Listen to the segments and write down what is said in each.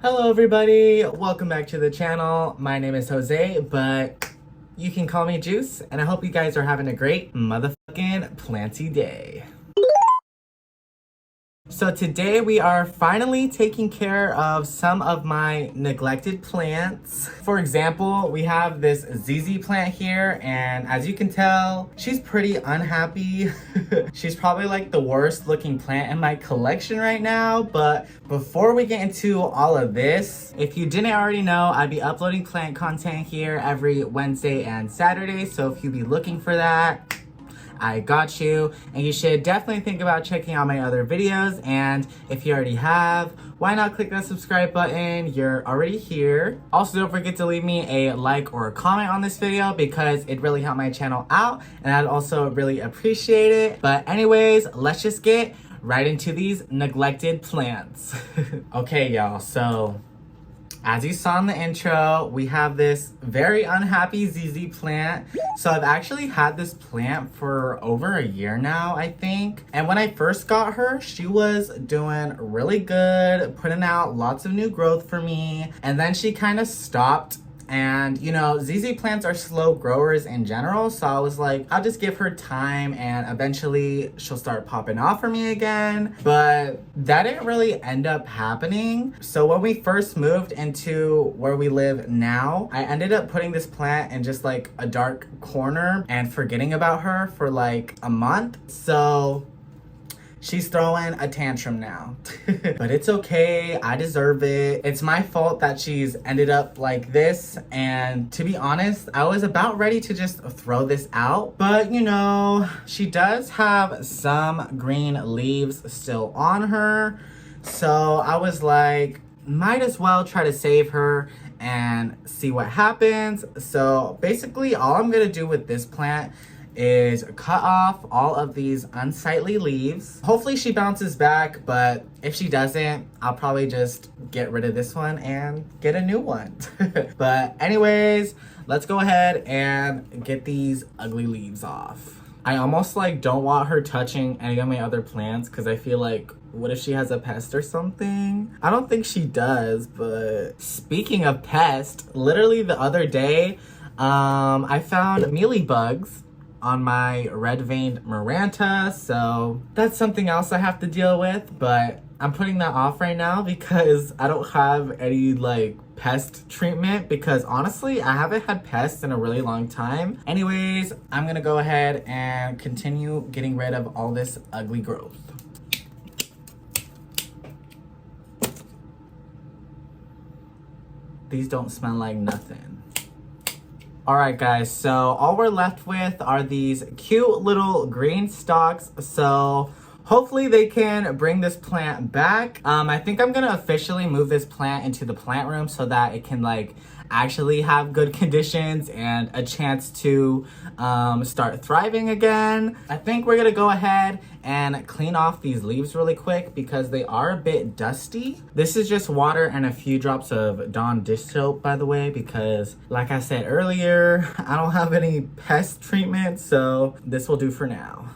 Hello everybody, welcome back to the channel. My name is Jose, but you can call me Juice, and I hope you guys are having a great motherfucking planty day. So today we are finally taking care of some of my neglected plants. For example, we have this ZZ plant here, and as you can tell, she's pretty unhappy. She's probably like the worst looking plant in my collection right now. But before we get into all of this, if you didn't already know, I'd be uploading plant content here every Wednesday and Saturday. So if you'd be looking for that, I got you, and you should definitely think about checking out my other videos. And if you already have, why not click that subscribe button? You're already here. Also, don't forget to leave me a like or a comment on this video because it really helped my channel out, and I'd also really appreciate it. But anyways, let's just get right into these neglected plants. Okay, y'all, so as you saw in the intro, we have this very unhappy ZZ plant. So I've actually had this plant for over a year now, I think. And when I first got her, she was doing really good, putting out lots of new growth for me. And then she kind of stopped. And you know, ZZ plants are slow growers in general, so I was like, I'll just give her time and eventually she'll start popping off for me again. But that didn't really end up happening. So when we first moved into where we live now, I ended up putting this plant in just like a dark corner and forgetting about her for like a month. So she's throwing a tantrum now. But it's okay, I deserve it. It's my fault that she's ended up like this. And to be honest, I was about ready to just throw this out. But you know, she does have some green leaves still on her. So I was like, might as well try to save her and see what happens. So basically all I'm gonna do with this plant is cut off all of these unsightly leaves. Hopefully she bounces back, but if she doesn't, I'll probably just get rid of this one and get a new one. But anyways, let's go ahead and get these ugly leaves off. I almost like don't want her touching any of my other plants because I feel like, what if she has a pest or something? I don't think she does, but speaking of pest, literally the other day, I found mealybugs on my red-veined maranta, so that's something else I have to deal with, but I'm putting that off right now because I don't have any like pest treatment, because honestly I haven't had pests in a really long time. Anyways, I'm gonna go ahead and continue getting rid of all this ugly growth. These don't smell like nothing. Alright guys, so all we're left with are these cute little green stalks. So hopefully they can bring this plant back. I think I'm gonna officially move this plant into the plant room so that it can like actually have good conditions and a chance to start thriving again. I think we're gonna go ahead and clean off these leaves really quick because they are a bit dusty. This is just water and a few drops of Dawn dish soap, by the way, because like I said earlier, I don't have any pest treatment, so this will do for now.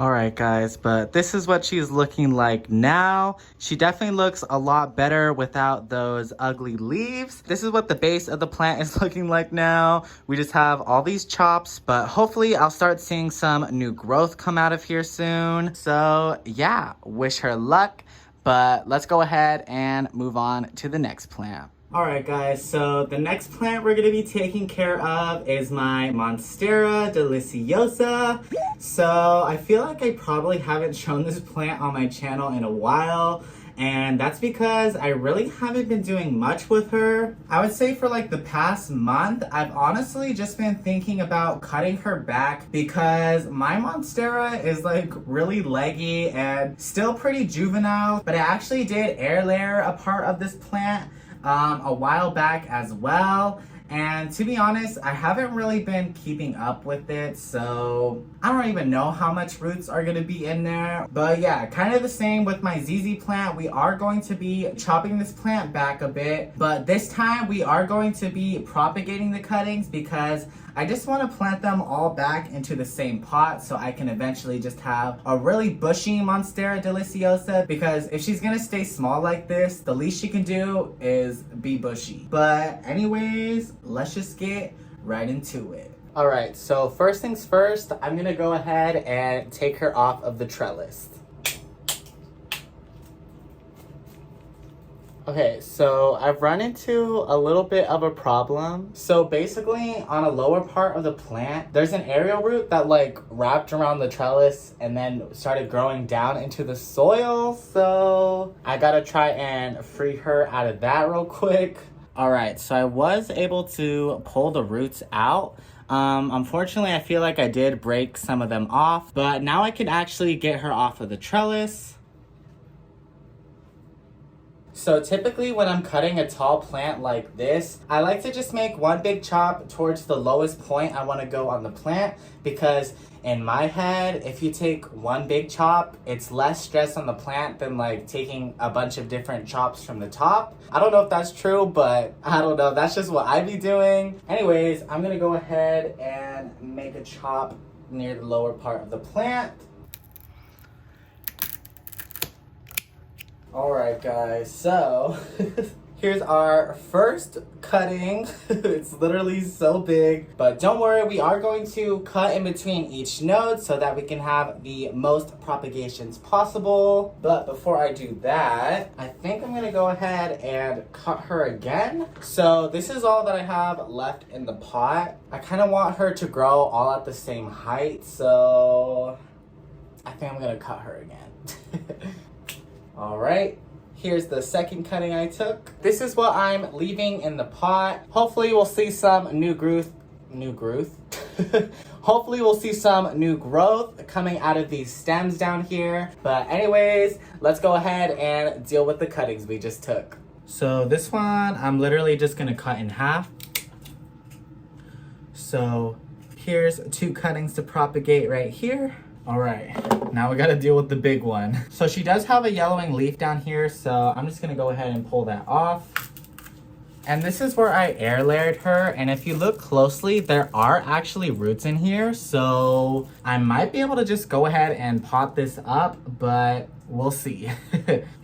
Alright guys, but this is what she's looking like now. She definitely looks a lot better without those ugly leaves. This is what the base of the plant is looking like now. We just have all these chops, but hopefully I'll start seeing some new growth come out of here soon. So yeah, wish her luck, but let's go ahead and move on to the next plant. Alright guys, so the next plant we're going to be taking care of is my monstera deliciosa. So I feel like I probably haven't shown this plant on my channel in a while, and that's because I really haven't been doing much with her. I would say for like the past month, I've honestly just been thinking about cutting her back because my monstera is like really leggy and still pretty juvenile, but I actually did air layer a part of this plant a while back as well, and to be honest, I haven't really been keeping up with it, so I don't even know how much roots are going to be in there. But yeah, kind of the same with my ZZ plant. We are going to be chopping this plant back a bit, but this time we are going to be propagating the cuttings because I just want to plant them all back into the same pot so I can eventually just have a really bushy monstera deliciosa, because if she's gonna stay small like this, the least she can do is be bushy. But anyways, let's just get right into it. All right, so first things first, I'm gonna go ahead and take her off of the trellis. Okay, so I've run into a little bit of a problem. So basically, on a lower part of the plant, there's an aerial root that like wrapped around the trellis and then started growing down into the soil. So I gotta try and free her out of that real quick. All right, so I was able to pull the roots out. Unfortunately, I feel like I did break some of them off, but now I can actually get her off of the trellis. So typically when I'm cutting a tall plant like this, I like to just make one big chop towards the lowest point I want to go on the plant, because in my head, if you take one big chop, it's less stress on the plant than like taking a bunch of different chops from the top. I don't know if that's true, but I don't know. That's just what I be doing. Anyways, I'm going to go ahead and make a chop near the lower part of the plant. Alright guys, so here's our first cutting. It's literally so big, but don't worry, we are going to cut in between each node so that we can have the most propagations possible. But before I do that, I think I'm gonna go ahead and cut her again. So this is all that I have left in the pot. I kind of want her to grow all at the same height, so I think I'm gonna cut her again. All right, here's the second cutting I took. This is what I'm leaving in the pot. Hopefully we'll see some new growth. Hopefully we'll see some new growth coming out of these stems down here. But anyways, let's go ahead and deal with the cuttings we just took. So this one, I'm literally just gonna cut in half. So here's 2 cuttings to propagate right here. All right, now we gotta deal with the big one. So she does have a yellowing leaf down here, so I'm just gonna go ahead and pull that off. And this is where I air layered her, and if you look closely, there are actually roots in here, so I might be able to just go ahead and pot this up, but we'll see.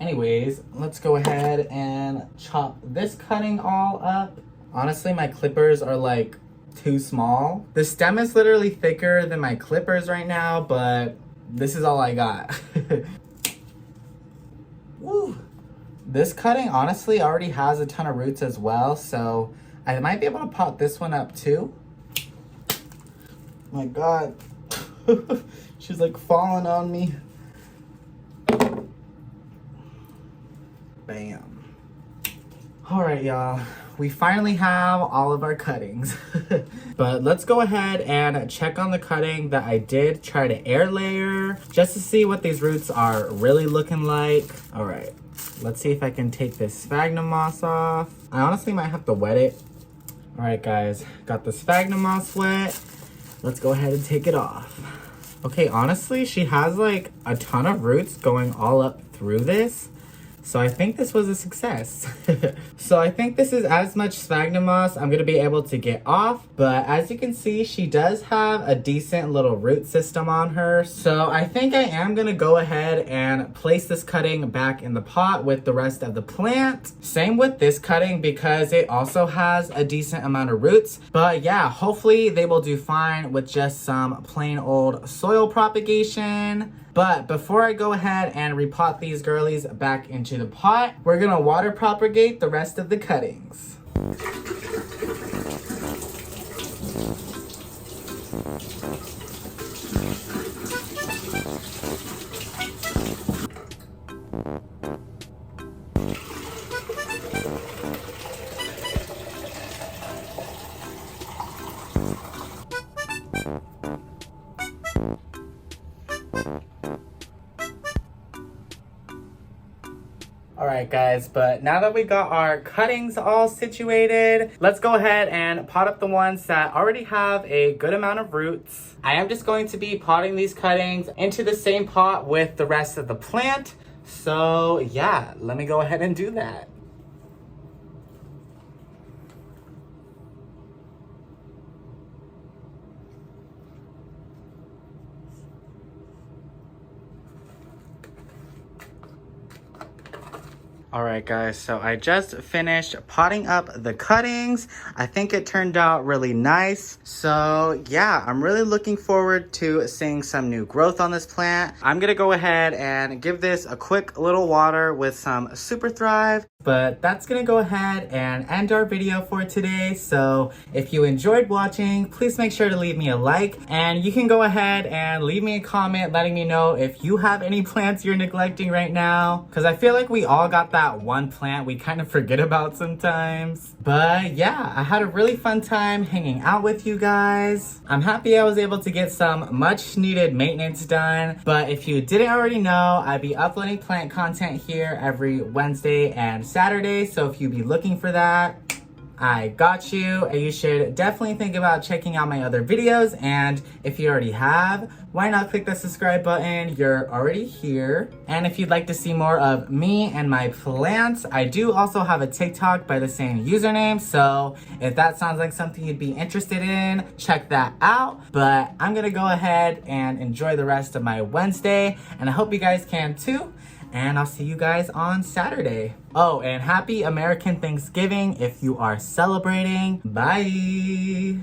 Anyways, let's go ahead and chop this cutting all up. Honestly, my clippers are like too small. The stem is literally thicker than my clippers right now, but this is all I got. Woo. This cutting honestly already has a ton of roots as well, so I might be able to pot this one up too. My God. She's like falling on me. Bam. All right, y'all. We finally have all of our cuttings. But let's go ahead and check on the cutting that I did try to air layer, just to see what these roots are really looking like. All right, let's see if I can take this sphagnum moss off. I honestly might have to wet it. All right, guys, got the sphagnum moss wet. Let's go ahead and take it off. Okay, honestly, she has like a ton of roots going all up through this. So I think this was a success. So I think this is as much sphagnum moss I'm gonna be able to get off, but as you can see, she does have a decent little root system on her. So I think I am gonna go ahead and place this cutting back in the pot with the rest of the plant. Same with this cutting because it also has a decent amount of roots. But yeah, hopefully they will do fine with just some plain old soil propagation. But before I go ahead and repot these girlies back into the pot, we're gonna water propagate the rest of the cuttings. Alright guys, but now that we got our cuttings all situated, let's go ahead and pot up the ones that already have a good amount of roots. I am just going to be potting these cuttings into the same pot with the rest of the plant. So yeah, let me go ahead and do that. Alright guys, so I just finished potting up the cuttings. I think it turned out really nice. So yeah, I'm really looking forward to seeing some new growth on this plant. I'm gonna go ahead and give this a quick little water with some Super Thrive. But that's gonna go ahead and end our video for today. So if you enjoyed watching, please make sure to leave me a like, and you can go ahead and leave me a comment letting me know if you have any plants you're neglecting right now, because I feel like we all got that one plant we kind of forget about sometimes. But yeah, I had a really fun time hanging out with you guys. I'm happy I was able to get some much needed maintenance done. But if you didn't already know, I'd be uploading plant content here every Wednesday and Saturday, so if you'd be looking for that, I got you. And you should definitely think about checking out my other videos, and if you already have, why not click the subscribe button? You're already here. And if you'd like to see more of me and my plants, I do also have a TikTok by the same username, so if that sounds like something you'd be interested in, check that out. But I'm gonna go ahead and enjoy the rest of my Wednesday, and I hope you guys can too. And I'll see you guys on Saturday. Oh, and happy American Thanksgiving if you are celebrating. Bye.